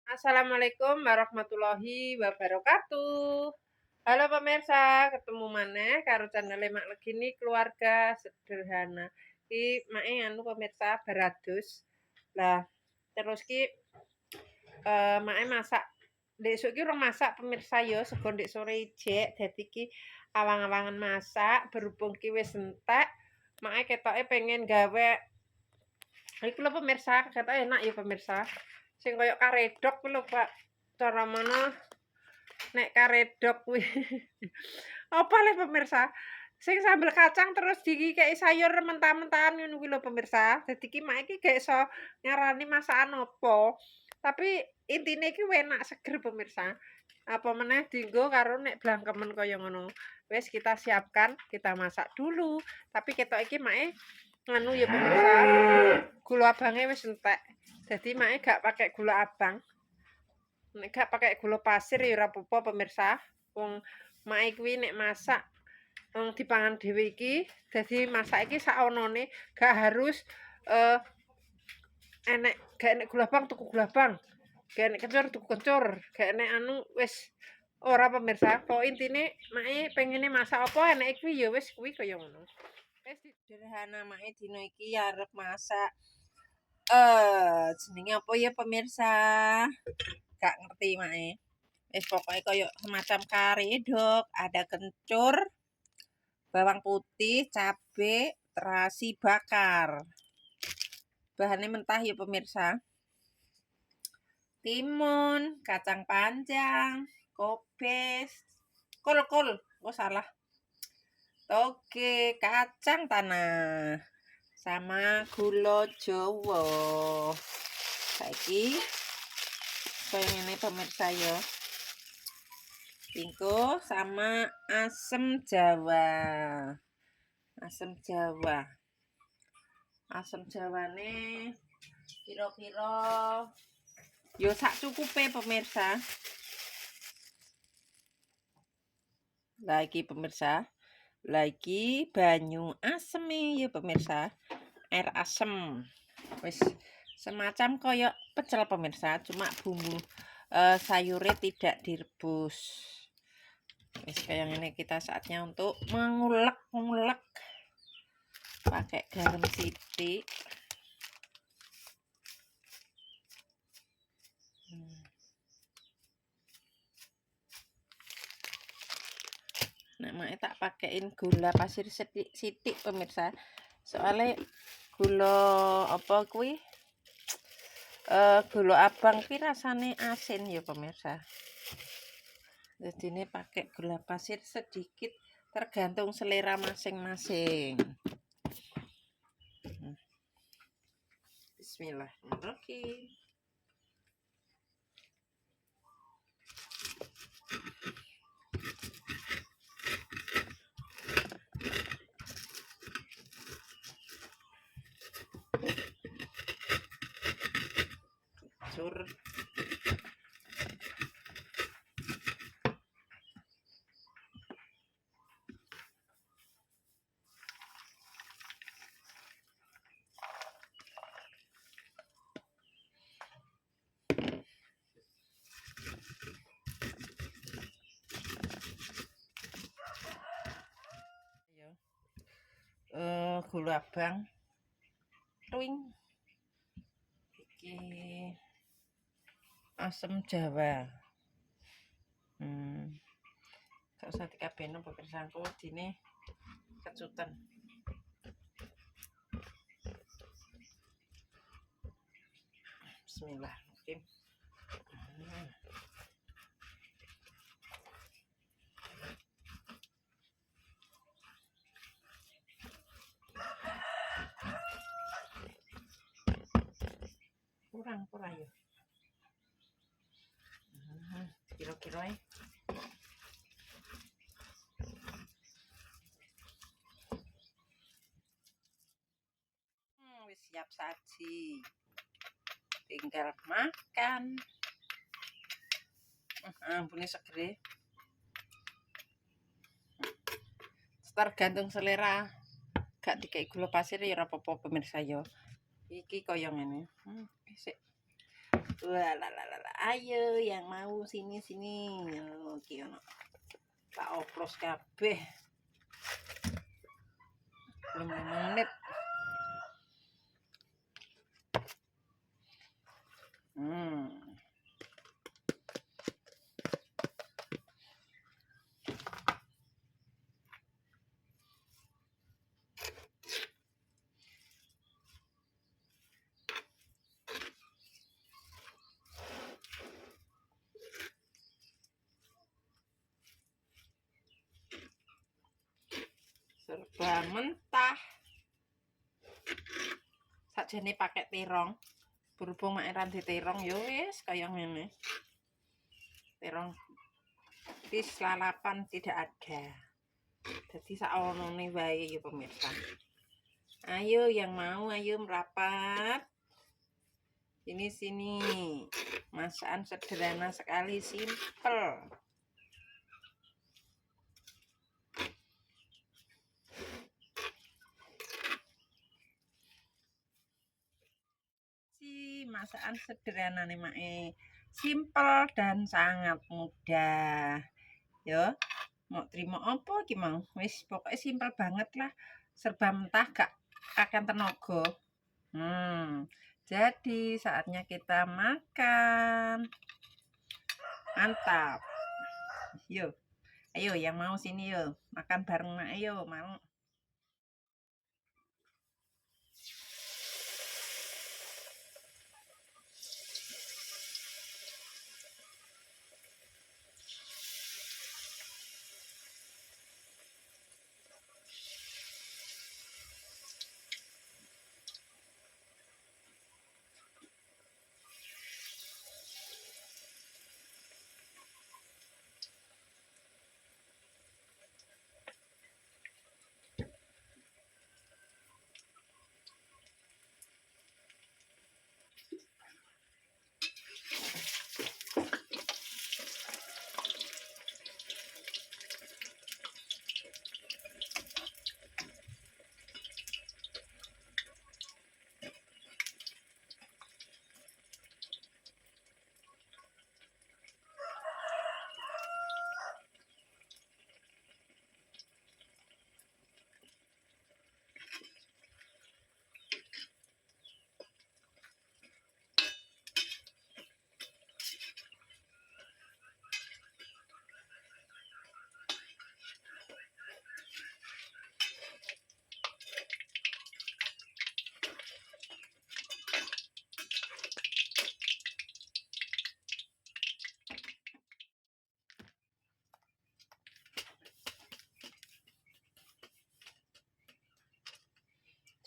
Assalamualaikum warahmatullahi wabarakatuh. Halo pemirsa, ketemu maneh karo channel Mak Legini Keluarga Sederhana. Ki mae anu pemirsa barados. Lah, terus ki mae masak. Desuk ki urung masak pemirsa ya, sego ndek sore ijek. Dadi ki awang-awangan masak, berhubung ki wis entek, mae ketoke pengen gawe iku lho pemirsa, ketoke enak ya pemirsa. Sing koyo karedok ku lho, Pak. Cara mana nek karedok kuwi apa le pemirsa? Sing sambel kacang terus dikei sayur mentah-mentahan ngono kuwi lho pemirsa. Dadi ki mak iki gak iso ngarani masakan apa. Tapi intine iki enak seger pemirsa. Apa meneh dienggo karo nek blangkemen kaya ngono. Wis kita siapkan, kita masak dulu. Tapi ketok iki make nganu ya pemirsa. Gula abange wis entek. Jadi mae gak pakai gula abang. Nek gak pakai gula pasir ya ora apa-apa pemirsa. Wong mae kuwi nek masak wong dipangan dhewe iki, dadi masak iki sakonone, gak harus gak enek gula abang tuku gula abang. Gak enek kencur tuku kencur. Gak enek anu wis ora pemirsa. Kok intine mae pengene masak apa eneke kuwi ya wis kuwi kaya ngono. Wis sederhana mae dina iki arep masak jenenge apa ya pemirsa? Gak ngerti mae. Wis pokoke koyo semacam karedok, ada kencur, bawang putih, cabe, terasi bakar. Bahannya mentah ya pemirsa. Timun, kacang panjang, kobes, kol, oh salah. Toge, kacang tanah, sama gula Jawa. Saiki kaya ngene pemirsa ya. Tingko sama asem Jawa. Asem Jawa. Asem Jawane kira-kira yo sak cukupe pemirsa. Lagi pemirsa. Lagi banyu aseme ya pemirsa. Air asem. Wis semacam koyok pecel pemirsa, cuma bumbu sayurnya tidak direbus. Wis kayak ini kita saatnya untuk mengulek pakai garam sithik. Nah, mak tak pakein gula pasir sithik pemirsa. Soalnya gula apa kuwi? Gula abang ki rasane asin ya pemirsa. Jadi ini pakai gula pasir sedikit, tergantung selera masing-masing. Bismillahirrahmanirrahim. Sur. Gula abang twing iki asem Jawa gak usah dikabehno pemirsa aku dine kecutan. Bismillahirrahmanirrahim. Kurang ya. Kira-kira wis siap saji. Tinggal makan. Ampune segere. Tergantung selera. Gak dikei gula pasir ya ora apa-apa pemirsa ya. Iki kaya ngene. Sik. Wah. Ayo yang mau sini. Oke, ono. Tak oplos kabeh. 5 menit. Serba mentah. Sakjane pakai terong. Berhubung mak eran di terong ya wis kaya ngene. Terong tis lalapan tidak ada. Jadi saonone wae ya pemirsa. Ayo yang mau ayo merapat. Sini. Masakan sederhana sekali, simple. Masakan sederhana nih mae, simple dan sangat mudah. Yo, mau terima apa ki mau? Wis pokoknya simple banget lah. Serba mentah gak akan tenaga. Jadi saatnya kita makan. Mantap. Yo. Ayo yang mau sini yo, makan bareng mak ayo, mau.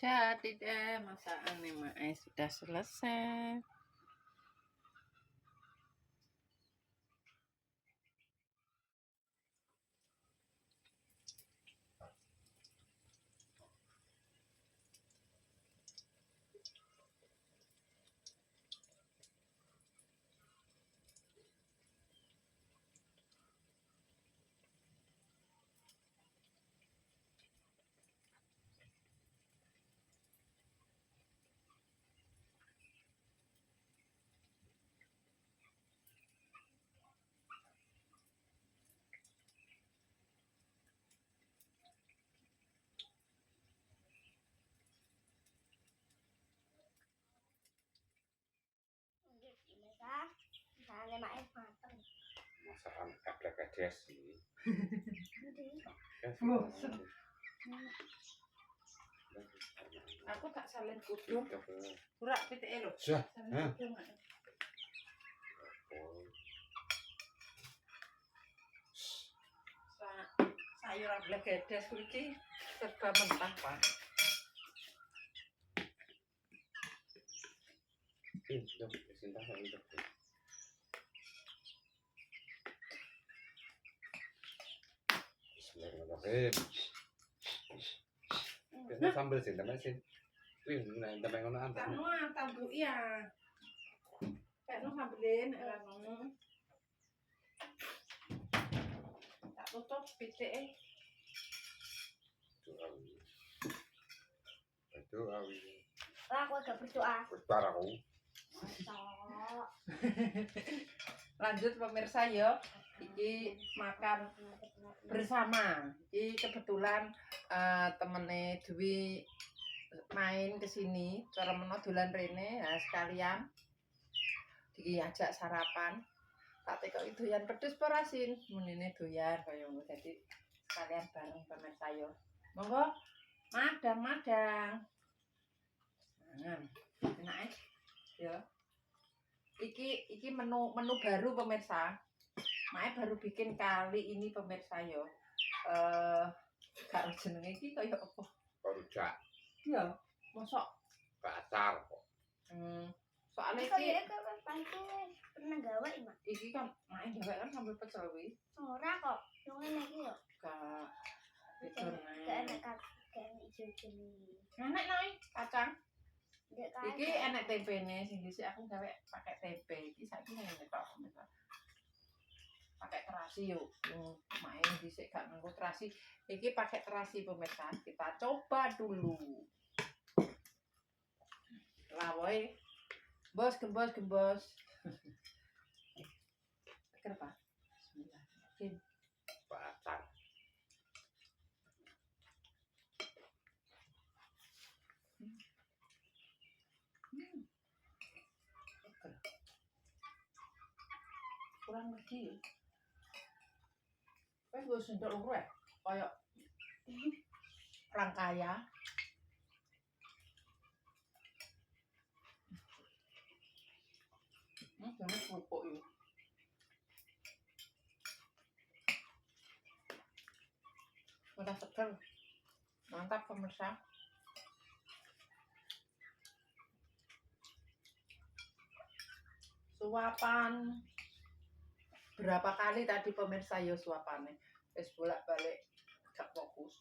Jadi deh masakan nih mak sudah selesai. Masakan kadek-kadek sih. Aku gak salin kudung. Ora pitike lho. Sayuran blegedes iki serba mentah, Pak. Ini sambal sih, teman sih. Wih, teman ngono antar. Kamu tambuk ya. Kayak no sambelin, ngono. Tak tutup pitike. Berdoa. Aku agak berdoa. Berdoa aku. Cocok. Lanjut pemirsa ya. Iki makan bersama. Iki kebetulan temene Dwi main ke sini, cara meno dolan rene, nah sekalian diajak sarapan. Tak tekoki doyan pedes apa asin? Munine doyan kaya ngono. Dadi sekalian bareng pemirsa yo. Monggo madang-madang. Nah, enak ya. Iki menu baru pemirsa. Mae baru bikin kali ini pemirsa yo. Gak jenenge iki kaya apa? Rujak. Iya, mosok Kasar kok. Soalnya Kok iki ya pernah gawe Mak? iki kan mae gawe kan sambil pecel kuwi. Ora kok. Yo ngene iki yo. Gak itu Gak enak kan. Gak enak ijo-ijone. enak nai kacang. Ndek Iki enak tempene sing dhisik aku gawe pakai tempe. Iki saiki ngene tok pemirsa. Pakai terasi yuk. Main dhisik gak nganggo terasi. Iki pakai terasi pemirsa. Kita coba dulu. Lawoe. Bos gembos. Kenapa? Bismillah. Kasar. Kurang lagi. Wes gue sendok loro ya. Kayak rangkaya. Jangan kerupuk yuk. Udah seger. Mantap pemirsa. Suapan. Berapa kali tadi pemirsa yo suapannya. Wis bolak-balik gak fokus.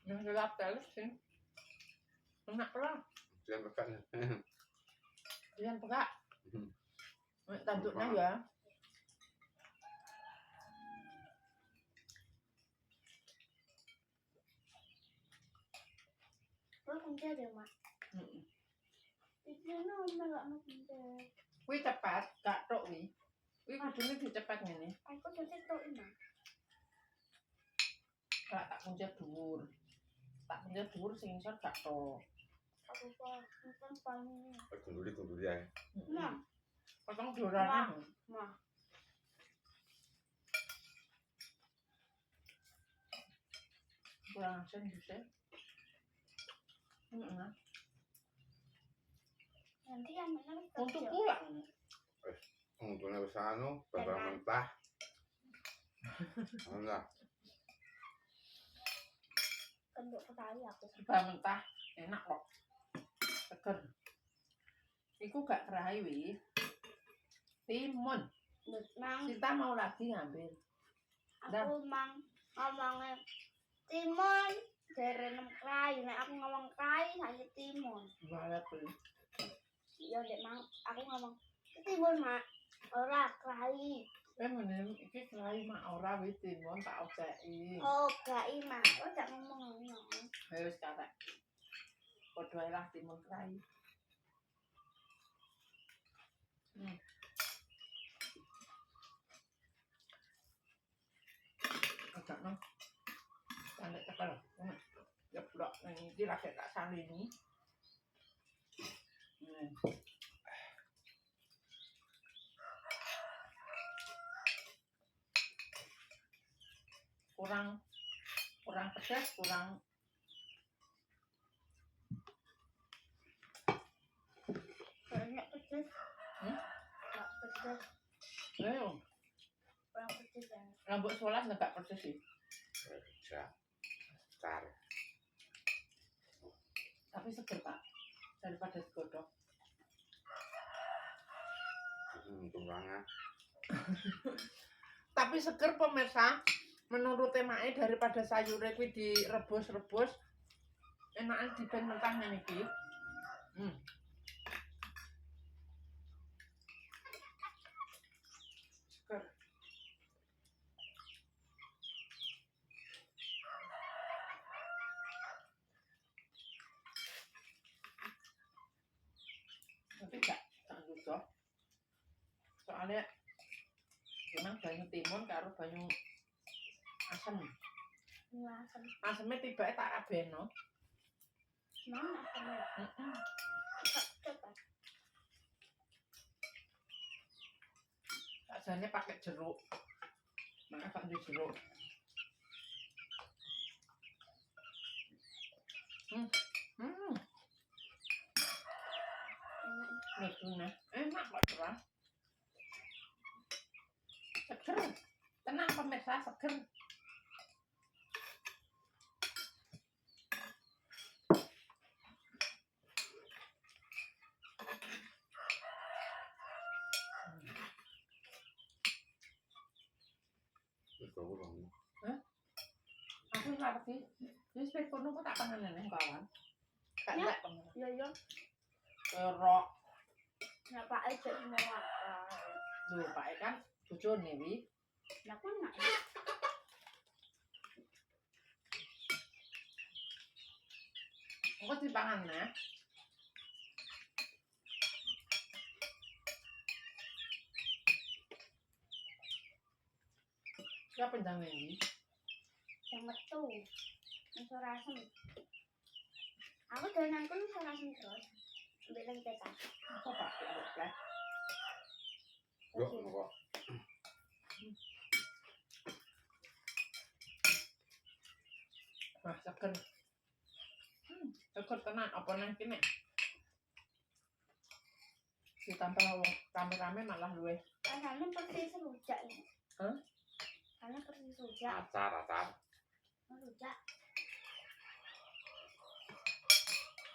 Yang gelap terus sih. Enak lah. Jangan makan. Jangan pegak. Tanduknya ya. Kok kunci deh Mak. Iki no melok no kunci. Kuwi cepat, gak tok wi. Kuwi kudune dicepat ngene. Aku kunci tok Mak. Gak tak kuncet dhuwur. Tak kuncet dhuwur sing isor gak tok. Aku kok kan paling. Tunduri ya. Nah, Potong dorane. Mak. Kurang asin bisa. Nanti kan bener Untuk pulang. Untungnya wis anu, barang mentah. Enggak. Kenduk sekali aku. Serba mentah enak kok. Seger. Iku gak kerai wi. Timun. Mang, Kita mau lagi ngambil. aku mang ngomongnya timun dari nem krai. Nek aku ngomong krai saya timun. Banget tuh. Iya dek mang, aku ngomong timun Mak. Ora krai. Mending iki kerai mak ora wi timun tak oceki. Oh, gak Mak. Oh, gak ngomong ngono. Wis karek. Padha ae lah timun kerai. Agak no. Pandek tekel. Jeblok nang iki lagi tak salini. Kurang pedas, kurang Banyak pedes. Gak pedes. ayo. Kurang pedes ya. Rambut sholat gak pedes sih. Rujak. Kasar. Tapi seger Pak. Daripada digodhog. Untung banget. Tapi seger pemirsa. Menurut temake daripada sayure kuwi direbus-rebus. Enakan diben mentah ngene iki. Seger. Tapi gak juga. Soalnya memang banyu timun karo banyu asem. Asam. Asemnya tibake tak rabeno. Mana asamnya? Heeh. Coba. Sajane pakai jeruk. Maka gak duwe jeruk. Hmm. Enak. Enak kok cerah. Seger. Tenang pemirsa, seger. Wis kok urung. Aku ngerti. Wis wis kono kok tak pangan neh kawan. Gak Ya. enggak pangan. Ya. Kerok. Nah, Pak Ejek semua. Lho, Pak kan bojone wi. Nah, kan enak. Engko dipangan neh. Siapa ndang iki? Yang metu. Yang rasem. Aku dolanan pun bisa rasem terus. Ambil lagi tekan. Apa Pak? Plek. Yo kok. Wah, seger. Seger tenan apa nang kene? Ditambah wong rame-rame malah luwe. Rasanya persis rujak ini. Hah? Karena persis rujak. Acar. Rujak.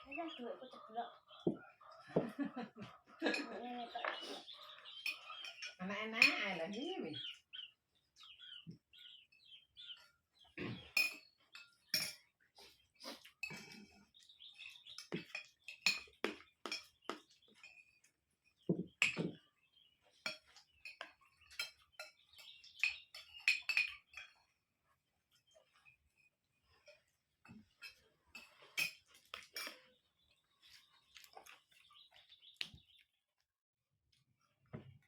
Ini dua ikut ceblok. Ini terus. Enak-enak ae lah iki wis.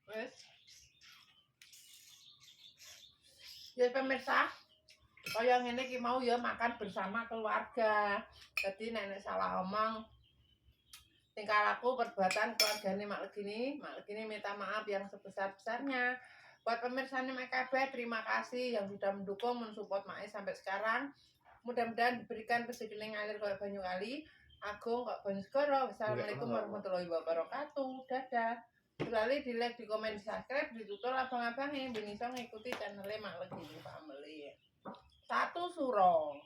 Wes. Ya pemirsa, kaya ngene iki mau ya makan bersama keluarga. Jadi nenek salah omong tingkah laku perbuatan keluargane Mak Legini minta maaf yang sebesar-besarnya. Buat pemirsa Mak KB, terima kasih yang sudah mendukung, mensupport Mak sampai sekarang. Mudah-mudahan diberikan rezeki ngalir kayak banyu kali. Agung kok banyu segoro. Wassalamualaikum warahmatullahi wabarakatuh. Dadah. Sekali di like, di komen, di subscribe, ditutur abang-abangnya. Ben iso ngikuti channelnya Mak Legini Family. Satu surong.